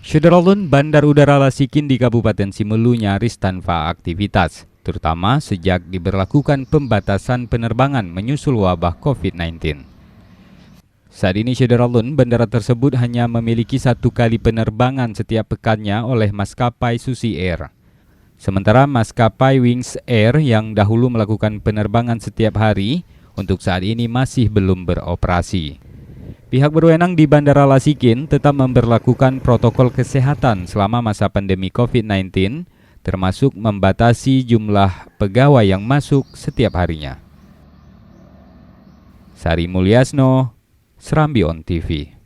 Syederalun Bandar Udara Lasikin di Kabupaten Simelu nyaris tanpa aktivitas, terutama sejak diberlakukan pembatasan penerbangan menyusul wabah COVID-19. Saat ini Syederalun, bandara tersebut hanya memiliki 1 kali penerbangan setiap pekannya oleh maskapai Susi Air. Sementara maskapai Wings Air yang dahulu melakukan penerbangan setiap hari, untuk saat ini masih belum beroperasi. Pihak berwenang di Bandara Lasikin tetap memberlakukan protokol kesehatan selama masa pandemi COVID-19, termasuk membatasi jumlah pegawai yang masuk setiap harinya. Sari Mulyasno, Serambi On TV.